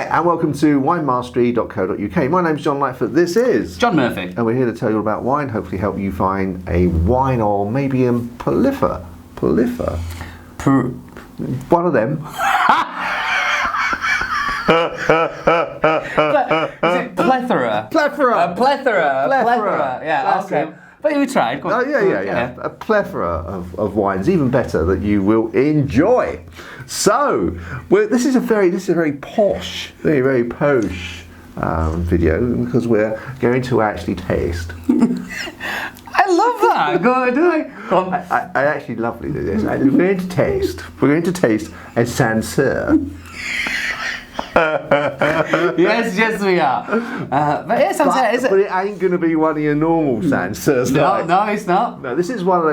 and welcome to winemastery.co.uk. My name's John Lightfoot. This is John Murphy. And we're here to tell you all about wine, hopefully help you find a wine or maybe a prolifer. One of them. Is it plethora? Plethora. Yeah, That's okay. it. But we tried. Go on. Yeah. A plethora of wines, even better, that you will enjoy. So, this is a very posh, very posh video, because we're going to actually taste. I love that. Go on. I actually love this. We're going to taste a Sancerre. yes, we are. But yeah, Sancerre, is it? But it ain't going to be one of your normal Sancerres. No, it's not. No, this is one of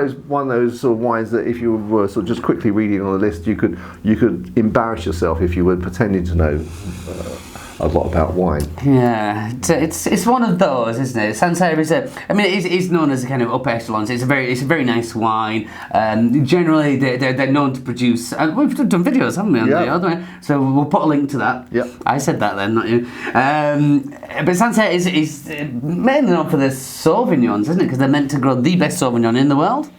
those sort of wines that if you were sort of just quickly reading on the list, you could embarrass yourself if you were pretending to know a lot about wine. Yeah, it's one of those, isn't it? Sancerre is it's known as a kind of upper echelon. It's a very nice wine. Generally, they're known to produce. We've done videos, haven't we? On the other way? So we'll put a link to that. Yep. I said that then, not you. But Sancerre is mainly known for the Sauvignons, isn't it? Because they're meant to grow the best Sauvignon in the world,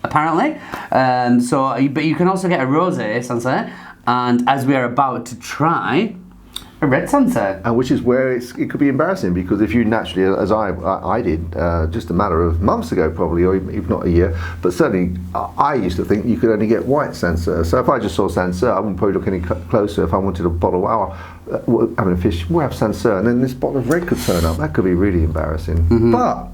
apparently. But you can also get a rosé Sancerre, and as we are about to try, a Red Sancerre. And which is where it could be embarrassing, because if you naturally, as I did, just a matter of months ago probably, or if not a year, but certainly I used to think you could only get white Sancerre. So if I just saw Sancerre, I wouldn't probably look any closer. If I wanted a bottle, having a fish, we'll have Sancerre, and then this bottle of red could turn up. That could be really embarrassing. Mm-hmm. But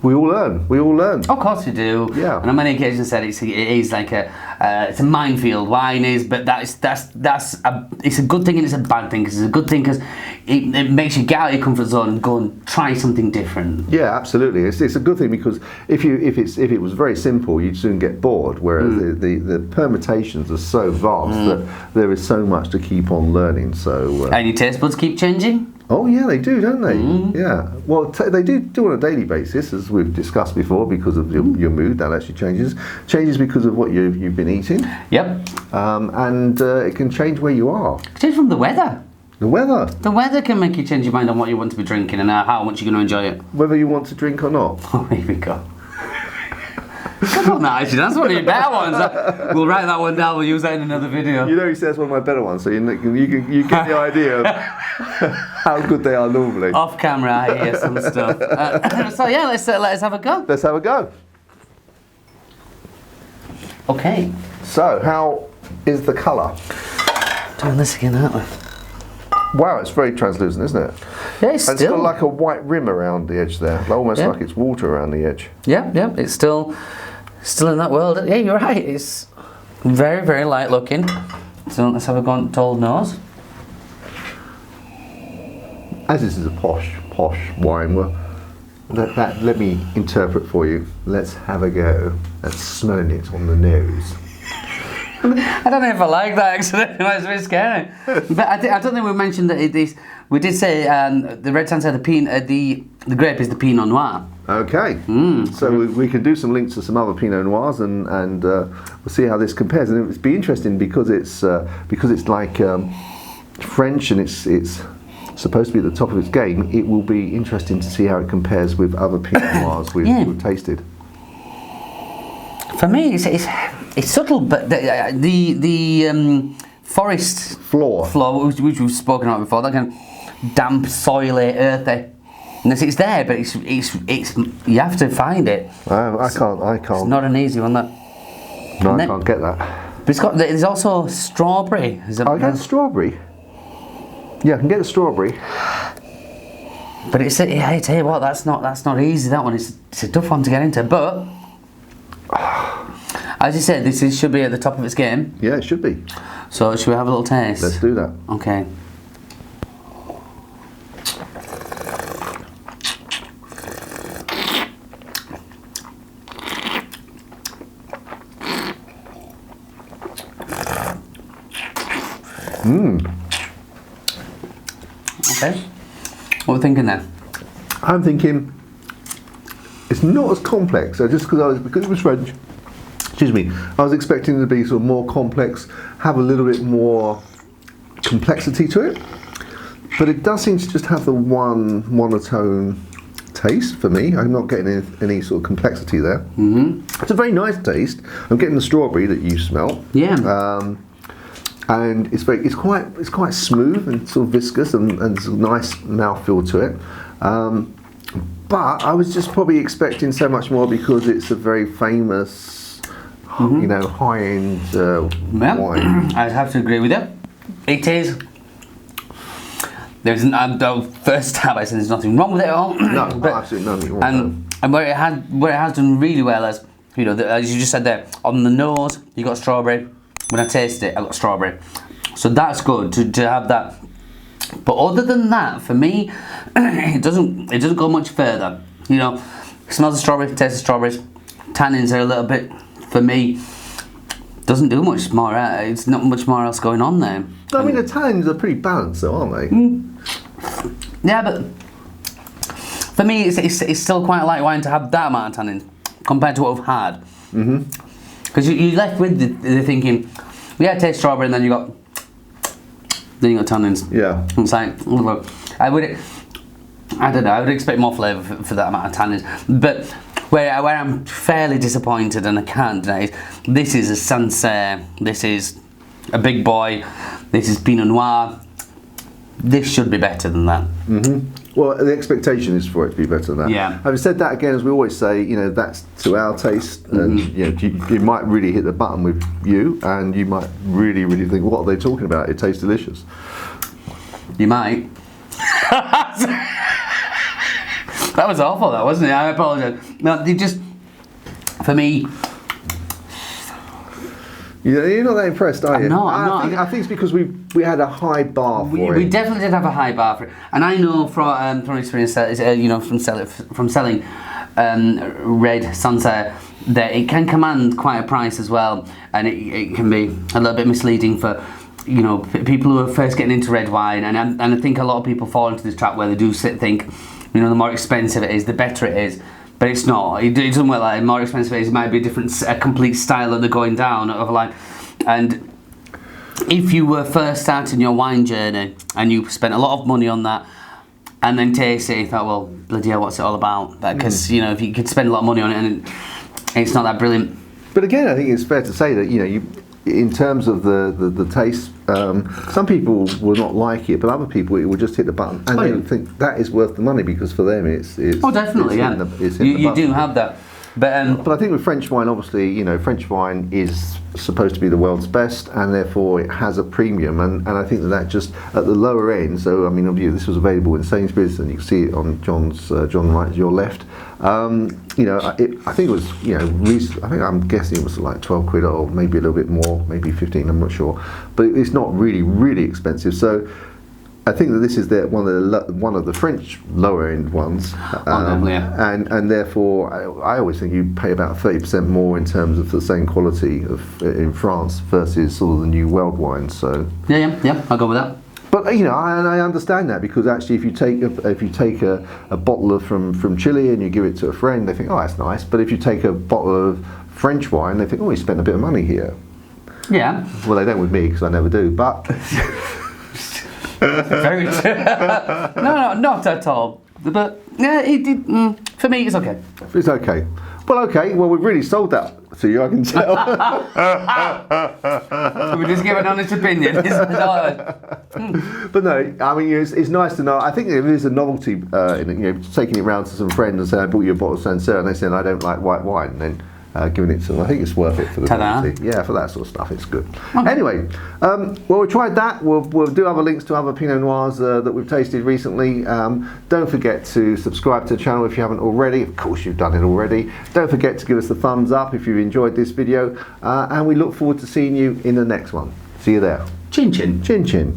we all learn. Of course you do. Yeah. And on many occasions said it is like it's a minefield. Wine is, but it's a good thing and it's a bad thing. Because it's a good thing because it makes you get out of your comfort zone and go and try something different. Yeah, absolutely. It's a good thing, because if it was very simple, you'd soon get bored. Whereas the permutations are so vast that there is so much to keep on learning. So and your taste buds keep changing. Oh yeah, they do, don't they? Yeah. Well, they do on a daily basis, as we've discussed before, because of your mood. That actually changes because of what you've been eating. Yep. And it can change where you are. It changes from the weather. The weather. The weather can make you change your mind on what you want to be drinking and how much you're going to enjoy it. Whether you want to drink or not. Oh, here we go. Good on that, actually. That's one of your better ones. We'll write that one down. We'll use that in another video. You know, he says one of my better ones, so you get the idea of how good they are normally. Off camera, I hear some stuff. So yeah, let's have a go. Let's have a go. Okay. So, how is the colour? Doing this again, aren't we? Wow, it's very translucent, isn't it? Yeah, it's got like a white rim around the edge there, almost like it's water around the edge. Yeah, it's still in that world. Yeah, you're right. It's very, very light looking. So let's have a go on to Old Nose. As this is a posh wine, let me interpret for you. Let's have a go at smelling it on the nose. I don't know if I like that, actually. It's very scary. But I don't think we mentioned that we did say the Red Sancerre, the grape is the Pinot Noir. Okay. So we can do some links to some other Pinot Noirs, and we'll see how this compares. And it'll be interesting because it's like French, and it's supposed to be at the top of its game. It will be interesting to see how it compares with other Pinot Noirs we've tasted. For me, it's subtle, but the forest floor, which we've spoken about before, that kind of damp, soily, earthy. And it's there, but it's you have to find it. I can't. It's not an easy one. That. No, I can't get that. But there's also strawberry. I get strawberry. Yeah, I can get the strawberry. But I tell you what, that's not easy. That one, it's a tough one to get into, but. As you said, this should be at the top of its game. Yeah, it should be. So should we have a little taste? Let's do that. Okay. Okay. What are we thinking then? I'm thinking it's not as complex. So just because it was French. Excuse me. I was expecting it to be sort of more complex, have a little bit more complexity to it, but it does seem to just have the one monotone taste for me. I'm not getting any sort of complexity there. It's a very nice taste. I'm getting the strawberry that you smell. Yeah. And it's quite smooth and sort of viscous, and there's a nice mouthfeel to it. But I was just probably expecting so much more because it's a very famous, high-end wine. I have to agree with you. It is. There's the first time I said there's nothing wrong with it at all. No, but, absolutely nothing wrong. And where it has done really well as as you just said there, on the nose you got strawberry. When I tasted it, I got strawberry. So that's good to have that. But other than that, for me, it doesn't go much further. Smells of strawberry, taste of strawberries. Tannins are a little bit, for me, doesn't do much more. It's not much more else going on there. I mean, the tannins are pretty balanced, though, aren't they? Yeah, but for me, it's still quite a light wine to have that amount of tannins compared to what we've had. Because you're left with the thinking, taste strawberry, and then you got tannins. Yeah. It's like, I don't know, I would expect more flavour for that amount of tannins. But where I'm fairly disappointed, and I can't deny it, this is a Sancerre, this is a big boy, this is Pinot Noir. This should be better than that. Well, the expectation is for it to be better than that. Yeah. Having said that, again, as we always say, that's to our taste, and you might really hit the button with you, and you might really, really think, what are they talking about? It tastes delicious. You might. That was awful, that wasn't it? I apologise. No, they just, for me. You're not that impressed, are you? I'm not. I think it's because we had a high bar for it. We definitely did have a high bar for it, and I know from experience, from selling Red Sancerre, that it can command quite a price as well, and it can be a little bit misleading for people who are first getting into red wine, and I think a lot of people fall into this trap where they do think, the more expensive it is, the better it is. But it's not. It doesn't work like that. More expensive it is, it might be a complete style that they're going down of a line. And if you were first starting your wine journey and you spent a lot of money on that, and then taste it, you thought, well, bloody hell, what's it all about? Because if you could spend a lot of money on it and it's not that brilliant. But again, I think it's fair to say that in terms of the taste, some people will not like it, but other people, it will just hit the button and they think that is worth the money, because for them it's definitely, you do have that. But I think with French wine, obviously, French wine is supposed to be the world's best, and therefore it has a premium, and I think that just at the lower end. So I mean, obviously this was available in Sainsbury's, and you can see it on John right, your left. I think it was, I think I'm guessing it was like 12 quid or maybe a little bit more, maybe 15, I'm not sure, but it's not really, really expensive. So I think that this is one of the French lower end ones, and therefore I always think you pay about 30% more in terms of the same quality in France versus sort of the new world wines. So yeah, I'll go with that. But I understand that, because actually, if you take a bottle from Chile and you give it to a friend, they think, oh, that's nice. But if you take a bottle of French wine, they think, oh, you spent a bit of money here. Yeah. Well, they don't with me, because I never do. But very true. No, not at all. But yeah, for me, it's okay. It's okay. Well, okay. Well, we've really sold that to you, I can tell. We just give an honest opinion. But no, I mean, it's nice to know. I think there is a novelty in taking it round to some friends and saying, I bought you a bottle of Sancerre, and they said, I don't like white wine, and then giving it to them. I think it's worth it for the novelty. Yeah, for that sort of stuff, it's good. Okay. Anyway, well, we tried that. We'll do other links to other Pinot Noirs that we've tasted recently. Don't forget to subscribe to the channel if you haven't already. Of course, you've done it already. Don't forget to give us the thumbs up if you've enjoyed this video, and we look forward to seeing you in the next one. See you there. Chin chin. Chin chin.